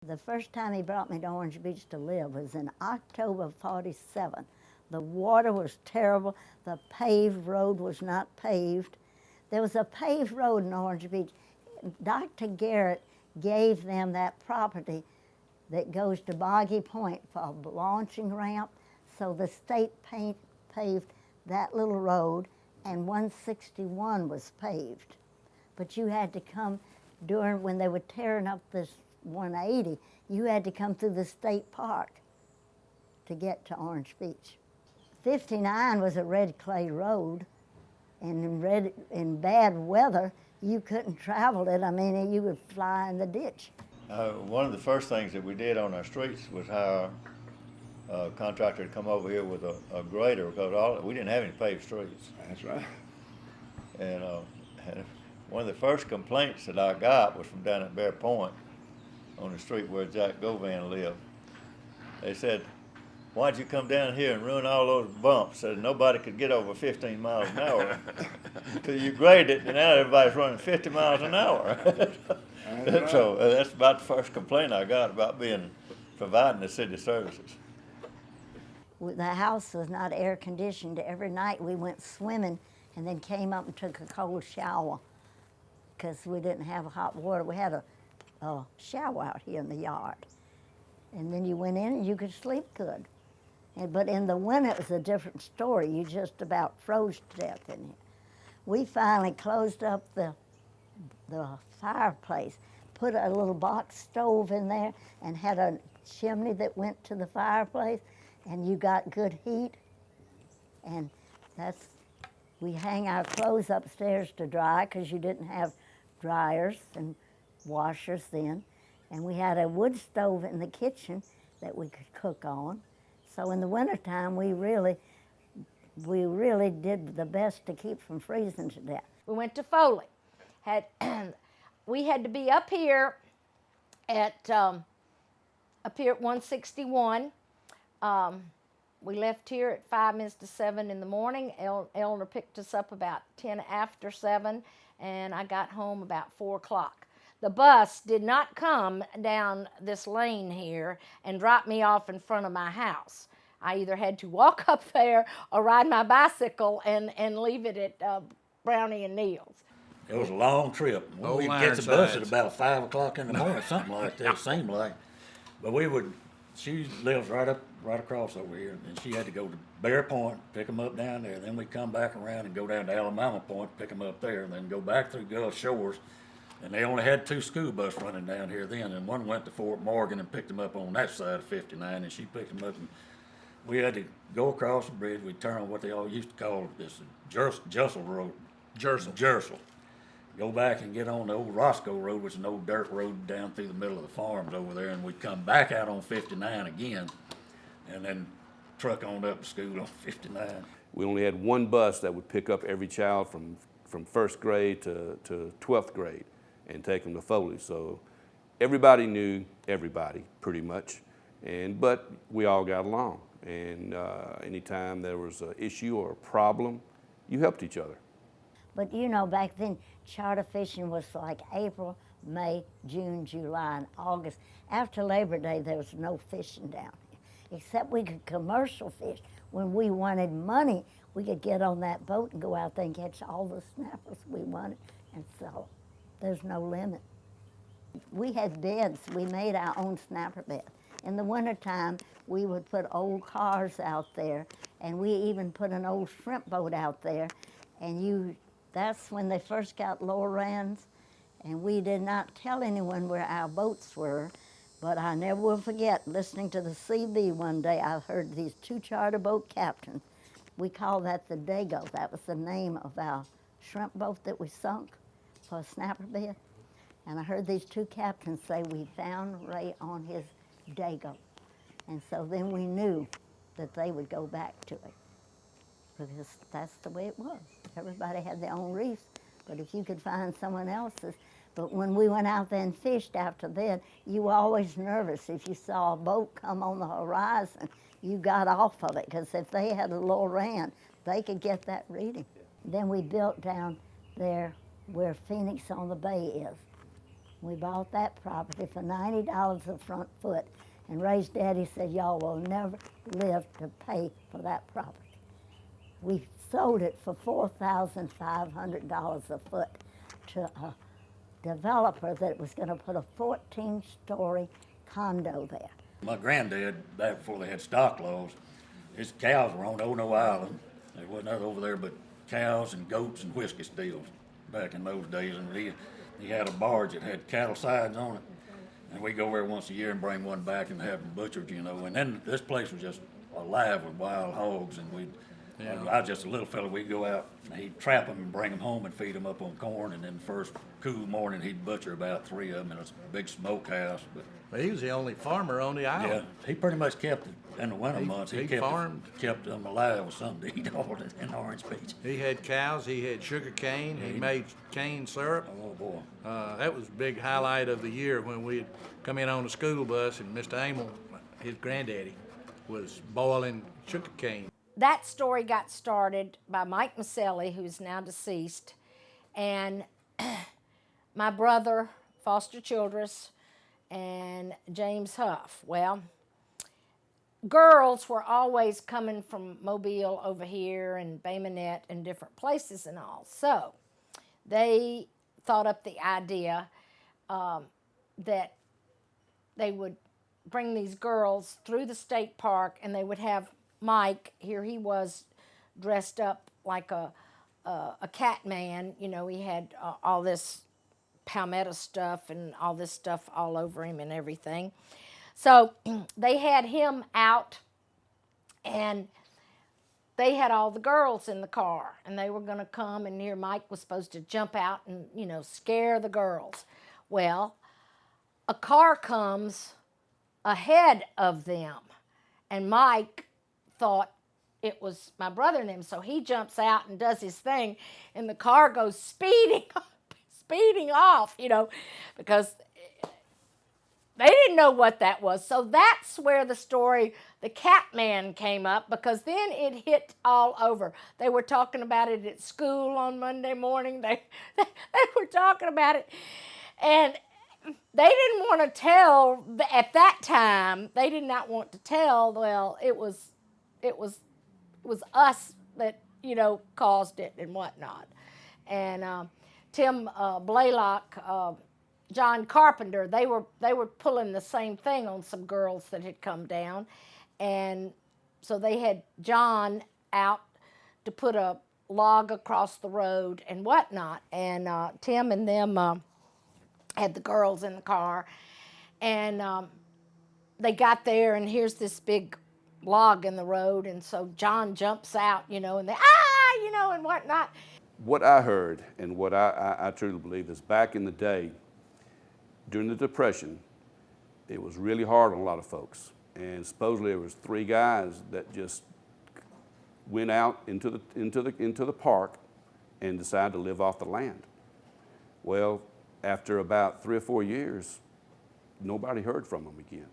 The first time he brought me to Orange Beach to live was in October of '47. The water was terrible. The paved road was not paved. There was a paved road in Orange Beach. Dr. Garrett gave them that property that goes to Boggy Point for a launching ramp. So the state paved that little road, and 161 was paved. But you had to come during when they were tearing up this 180, you had to come through the state park to get to Orange Beach. 59 was a red clay road, and in bad weather, you couldn't travel it. I mean, you would fly in the ditch. One of the first things that we did on our streets was hire a contractor to come over here with a grader, because we didn't have any paved streets. That's right. And one of the first complaints that I got was from down at Bear Point on the street where Jack Govan lived. They said, "Why'd you come down here and ruin all those bumps so that nobody could get over 15 miles an hour? Because you graded it, and now everybody's running 50 miles an hour." Right. So that's about the first complaint I got about providing the city services. The house was not air conditioned. Every night we went swimming and then came up and took a cold shower because we didn't have hot water. We had a shower out here in the yard. And then you went in and you could sleep good. But in the winter, it was a different story. You just about froze to death in here. We finally closed up the fireplace, put a little box stove in there, and had a chimney that went to the fireplace, and you got good heat. And we hang our clothes upstairs to dry because you didn't have dryers and washers then. And we had a wood stove in the kitchen that we could cook on. So in the wintertime, we really did the best to keep from freezing to death. We went to Foley. We had to be up here at 161. We left here at 5 minutes to 7 in the morning. Eleanor picked us up about 10 after 7, and I got home about 4 o'clock. The bus did not come down this lane here and drop me off in front of my house. I either had to walk up there or ride my bicycle and leave it at Brownie and Neal's. It was a long trip. Old We'd get the bus at Ironsides. about 5 o'clock in the morning, something like that, it seemed like. But she lives right across over here, and she had to go to Bear Point, pick them up down there. Then we'd come back around and go down to Alabama Point, pick them up there, and then go back through Gulf Shores. And they only had 2 school buses running down here then, and one went to Fort Morgan and picked them up on that side of 59, and she picked them up, and we had to go across the bridge. We'd turn on what they all used to call this Jersel Road. Jersel. Go back and get on the old Roscoe Road, which is an old dirt road down through the middle of the farms over there, and we'd come back out on 59 again, and then truck on up to school on 59. We only had one bus that would pick up every child from first grade to 12th grade and take them to Foley. So everybody knew everybody pretty much, but we all got along. And anytime there was an issue or a problem, you helped each other. But back then, charter fishing was like April, May, June, July, and August. After Labor Day, there was no fishing down here, except we could commercial fish. When we wanted money, we could get on that boat and go out there and catch all the snappers we wanted and sell them. There's no limit. We had beds. We made our own snapper bed. In the wintertime, we would put old cars out there, and we even put an old shrimp boat out there, and that's when they first got Lorans, and we did not tell anyone where our boats were, but I never will forget listening to the CB one day. I heard these 2 charter boat captains. We called that the Dago. That was the name of our shrimp boat that we sunk for a snapper bed. And I heard these 2 captains say, "We found Ray on his Dago." And so then we knew that they would go back to it, because that's the way it was. Everybody had their own reefs, but if you could find someone else's. But when we went out there and fished after that, you were always nervous. If you saw a boat come on the horizon, you got off of it, because if they had a Loran, they could get that reading. Then we built down there where Phoenix on the Bay is. We bought that property for $90 a front foot, and Ray's daddy said, y'all will never live to pay for that property. We sold it for $4,500 a foot to a developer that was going to put a 14-story condo there. My granddad, back before they had stock laws, his cows were on Ono Island. There wasn't nothing over there but cows and goats and whiskey stills back in those days. And he had a barge that had cattle sides on it. And we go there once a year and bring one back and have them butchered, you know. And then this place was just alive with wild hogs. And I was just a little fella. We'd go out and he'd trap them and bring them home and feed them up on corn. And then first cool morning, he'd butcher about 3 of them in a big smokehouse. But Well, he was the only farmer on the yeah, island. he pretty much kept it in the winter months. he kept farmed. kept them alive with something to eat all in Orange Beach. He had cows, he had sugar cane, he made cane syrup. Oh boy. That was a big highlight of the year when we'd come in on the school bus and Mr. Amel, his granddaddy, was boiling sugar cane. That story got started by Mike Maselli, who's now deceased, and my brother, Foster Childress, and James Huff. Well, girls were always coming from Mobile over here and Bay Minette and different places and all. So they thought up the idea that they would bring these girls through the state park, and they would have Mike, here he was dressed up like a cat man. You know, he had all this palmetto stuff and all this stuff all over him and everything. So they had him out, and they had all the girls in the car, and they were going to come, and here Mike was supposed to jump out and, you know, scare the girls. Well, a car comes ahead of them, and Mike thought it was my brother and them, so he jumps out and does his thing, and the car goes speeding off, you know, because they didn't know what that was. So that's where the story, the cat man, came up, because then it hit all over. They were talking about it at school on Monday morning. They were talking about it, and they didn't want to tell, at that time, they did not want to tell, well, it was us that, you know, caused it and whatnot. And Tim Blaylock, John Carpenter, they were pulling the same thing on some girls that had come down. And so they had John out to put a log across the road and whatnot. And Tim and them had the girls in the car. And they got there, and here's this big log in the road, and so John jumps out, you know, and they, you know, and whatnot. What I heard and what I truly believe is back in the day, during the Depression, it was really hard on a lot of folks. And supposedly there was 3 guys that just went out into the park and decided to live off the land. Well, after about 3 or 4 years, nobody heard from them again.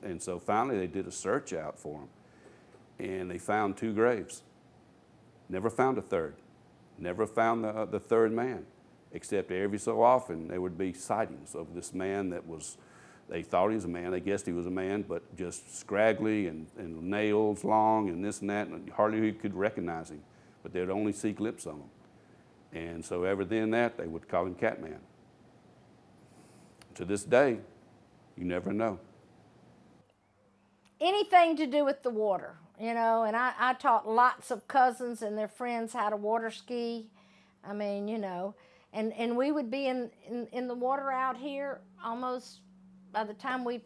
And so finally they did a search out for them, and they found 2 graves. Never found a third. Never found the third man, except every so often there would be sightings of this man that was, they thought he was a man, they guessed he was a man, but just scraggly and nails long and this and that, and hardly who could recognize him, but they would only see glimpses of him. And so ever then that, they would call him Catman. To this day, you never know. Anything to do with the water, you know, and I taught lots of cousins and their friends how to water ski. I mean, you know, and we would be in the water out here almost by the time we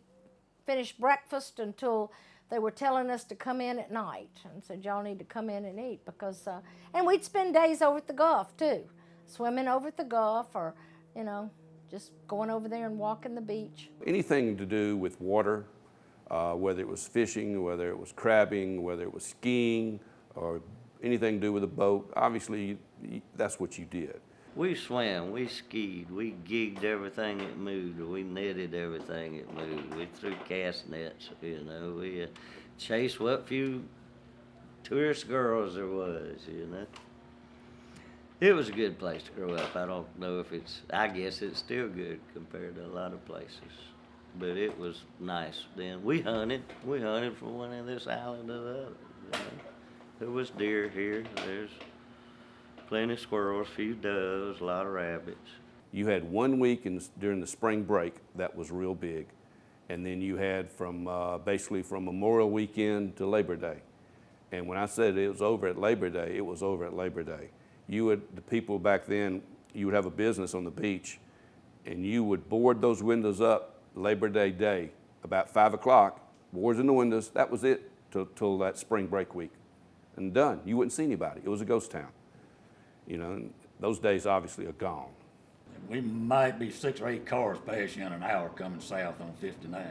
finished breakfast until they were telling us to come in at night and said, y'all need to come in and eat, because, and we'd spend days over at the Gulf too, swimming over at the Gulf, or, you know, just going over there and walking the beach. Anything to do with water, whether it was fishing, whether it was crabbing, whether it was skiing, or anything to do with a boat, obviously that's what you did. We swam, we skied, we gigged everything that moved, we netted everything that moved, we threw cast nets, you know, we chased what few tourist girls there was, you know. It was a good place to grow up. I don't know if I guess it's still good compared to a lot of places. But it was nice then. We hunted from one end of this island to the other. You know. There was deer here. There's plenty of squirrels, a few doves, a lot of rabbits. You had 1 week during the spring break that was real big, and then you had from basically from Memorial Weekend to Labor Day. And when I said it was over at Labor Day, it was over at Labor Day. The people back then, you would have a business on the beach, and you would board those windows up Labor Day about 5 o'clock, boards in the windows. That was it till that spring break week, and done. You wouldn't see anybody. It was a ghost town. You know, and those days obviously are gone. We might be 6 or 8 cars pass you in an hour coming south on 59.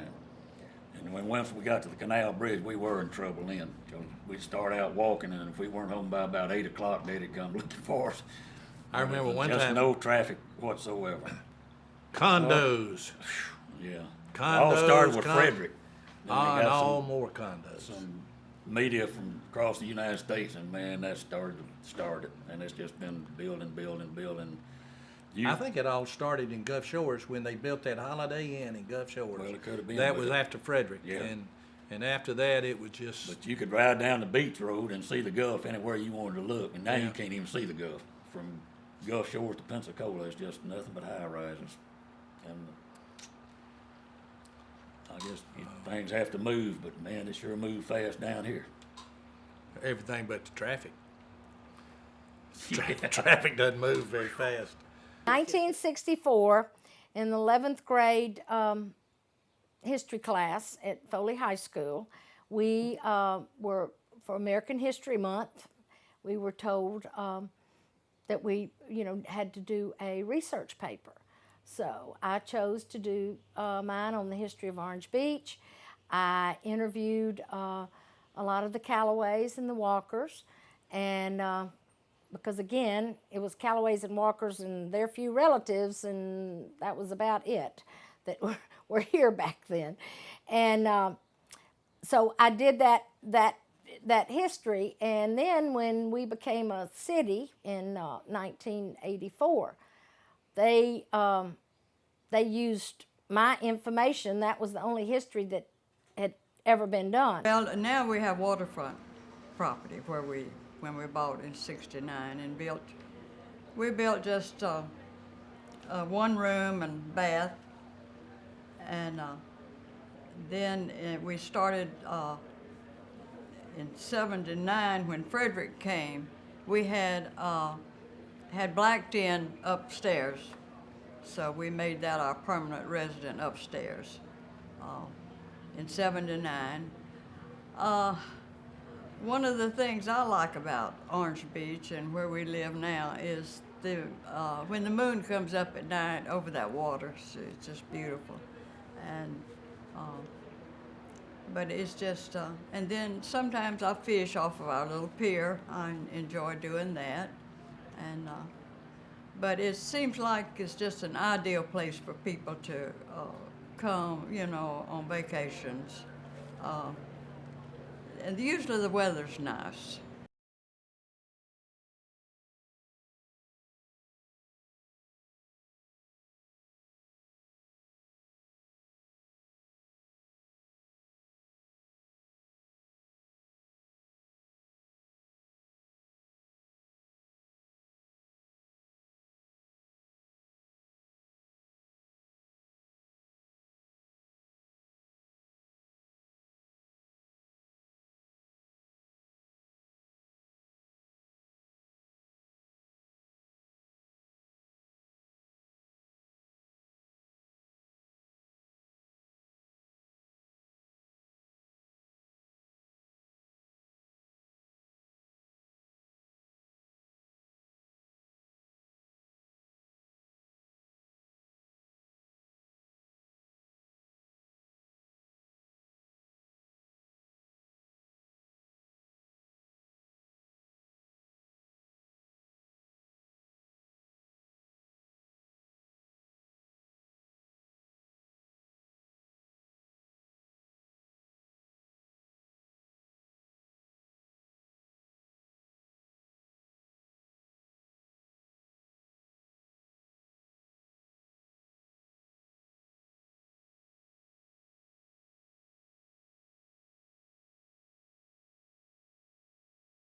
And once we got to the Canal Bridge, we were in trouble then. Because we'd start out walking, and if we weren't home by about 8 o'clock, they'd come looking for us. I remember one Just time. no traffic whatsoever. Condos. Yeah. Condos. All started with Frederick. Then they And got all more condos. some media from across the United States, and man, that started, and it's just been building. I think it all started in Gulf Shores when they built that Holiday Inn in Gulf Shores. Well, it could have been, That but- was after Frederick. Yeah. And after that, it was just, But you could ride down the beach road and see the Gulf anywhere you wanted to look, and now Yeah. you can't even see the Gulf. From Gulf Shores to Pensacola, it's just nothing but high rises. And I guess things have to move, but man, it sure moved fast down here. everything but the traffic. Traffic doesn't move very fast. 1964, in the 11th grade history class at Foley High School, we were, for American History Month, we were told that we, had to do a research paper. So I chose to do mine on the history of Orange Beach. I interviewed a lot of the Callaways and the Walkers, and because again, it was Callaways and Walkers and their few relatives, and that was about it that were here back then. And so I did that history, and then when we became a city in 1984, they used my information. That was the only history that had ever been done. Well, now we have waterfront property when we bought in '69 and we built just a one room and bath, and then we started in '79 when Frederick came. We had Black Den upstairs, so we made that our permanent resident upstairs in '79. One of the things I like about Orange Beach and where we live now is when the moon comes up at night over that water, it's just beautiful. And but it's just, and then sometimes I fish off of our little pier. I enjoy doing that. And but it seems like it's just an ideal place for people to come, on vacations. And usually the weather's nice.